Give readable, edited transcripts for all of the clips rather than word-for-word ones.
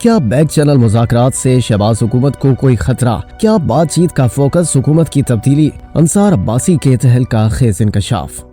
کیا back channel مذاکرات سے شہباز حکومت کو کوئی خطرہ؟ کیا بات چیت کا فوکس حکومت کی تبدیلی؟ انصار عباسی کے تہلکہ خیز انکشاف۔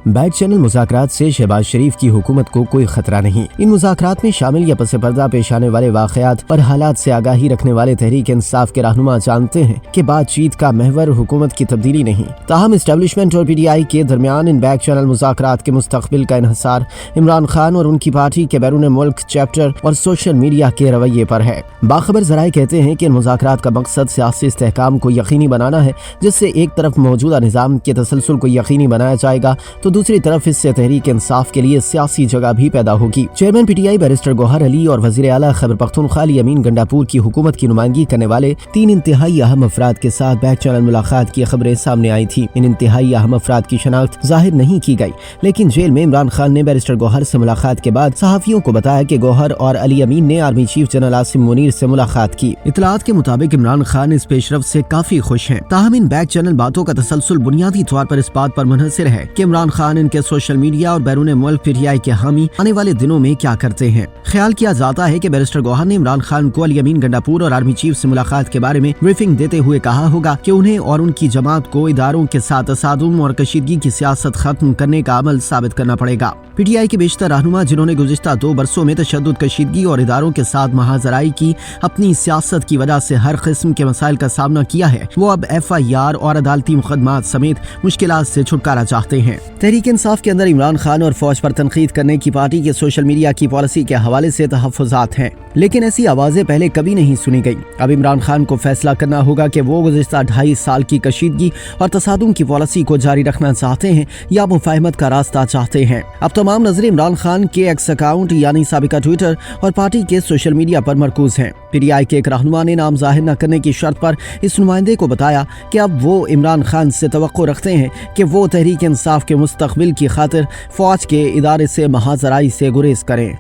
بیک چینل مذاکرات سے شہباز شریف کی حکومت کو کوئی خطرہ نہیں۔ ان مذاکرات میں شامل یا پس پردہ پیش آنے والے واقعات اور حالات سے آگاہی رکھنے والے تحریک انصاف کے رہنما جانتے ہیں کہ بات چیت کا محور حکومت کی تبدیلی نہیں۔ تاہم اسٹیبلشمنٹ اور پی ٹی آئی کے درمیان ان بیک چینل مذاکرات کے مستقبل کا انحصار عمران خان اور ان کی پارٹی کے بیرون ملک چیپٹر اور سوشل میڈیا کے رویے پر ہے۔ باخبر ذرائع کہتے ہیں کہ ان مذاکرات کا مقصد سیاسی استحکام کو یقینی بنانا ہے، جس سے ایک طرف موجودہ نظام کے تسلسل کو یقینی بنایا جائے گا تو دوسری طرف اس سے تحریک انصاف کے لیے سیاسی جگہ بھی پیدا ہوگی۔ Chairman PTI barrister Gohar Ali اور وزیر اعلیٰ خیبر پختونخوا علی امین گنڈاپور کی حکومت کی نمائندگی کرنے والے 3 انتہائی اہم افراد کے ساتھ بیک چینل ملاقات کی خبریں سامنے آئی تھیں۔ ان انتہائی اہم افراد کی شناخت ظاہر نہیں کی گئی، لیکن جیل میں عمران خان نے بیرسٹر گوہر سے ملاقات کے بعد صحافیوں کو بتایا کہ گوہر اور علی امین نے army chief general Asim Munir سے ملاقات کی۔ اطلاعات کے مطابق عمران خان اس پیش رفت سے کافی خوش ہیں۔ تاہم ان بیک چینل باتوں کا تسلسل بنیادی طور پر اس بات پر منحصر ہے کہ عمران خان ان کے سوشل میڈیا اور بیرون ملک پی ٹی آئی کے حامی آنے والے دنوں میں کیا کرتے ہیں۔ خیال کیا جاتا ہے کہ بیرسٹر گوہر نے عمران خان کو علی امین گنڈاپور اور آرمی چیف سے ملاقات کے بارے میں بریفنگ دیتے ہوئے کہا ہوگا کہ انہیں اور ان کی جماعت کو اداروں کے ساتھ تصادم اور کشیدگی کی سیاست ختم کرنے کا عمل ثابت کرنا پڑے گا۔ پی ٹی آئی کے بیشتر رہنما جنہوں نے گزشتہ 2 برسوں میں تشدد، کشیدگی اور اداروں کے ساتھ محاذرائی کی اپنی سیاست کی وجہ سے ہر قسم کے مسائل کا سامنا کیا ہے، وہ اب ایف آئی آر اور عدالتی مقدمات سمیت مشکلات سے چھٹکارا چاہتے ہیں۔ تحریک انصاف کے اندر عمران خان اور فوج پر تنقید کرنے کی پارٹی کے سوشل میڈیا کی پالیسی کے حوالے سے تحفظات ہیں، لیکن ایسی آوازیں پہلے کبھی نہیں سنی گئی۔ اب عمران خان کو فیصلہ کرنا ہوگا کہ وہ گزشتہ 2.5 سال کی کشیدگی اور تصادم کی پالیسی کو جاری رکھنا چاہتے ہیں یا مفاہمت کا راستہ چاہتے ہیں۔ اب تمام نظریں عمران خان کے ایکس اکاؤنٹ یعنی سابقہ ٹویٹر اور پارٹی کے سوشل میڈیا پر مرکوز ہیں۔ پی ٹی آئی کے ایک رہنما نے نام ظاہر نہ کرنے کی شرط پر اس نمائندے کو بتایا کہ اب وہ عمران خان سے توقع رکھتے ہیں کہ وہ تحریک انصاف کے مستقبل کی خاطر فوج کے ادارے سے محاذرائی سے گریز کریں۔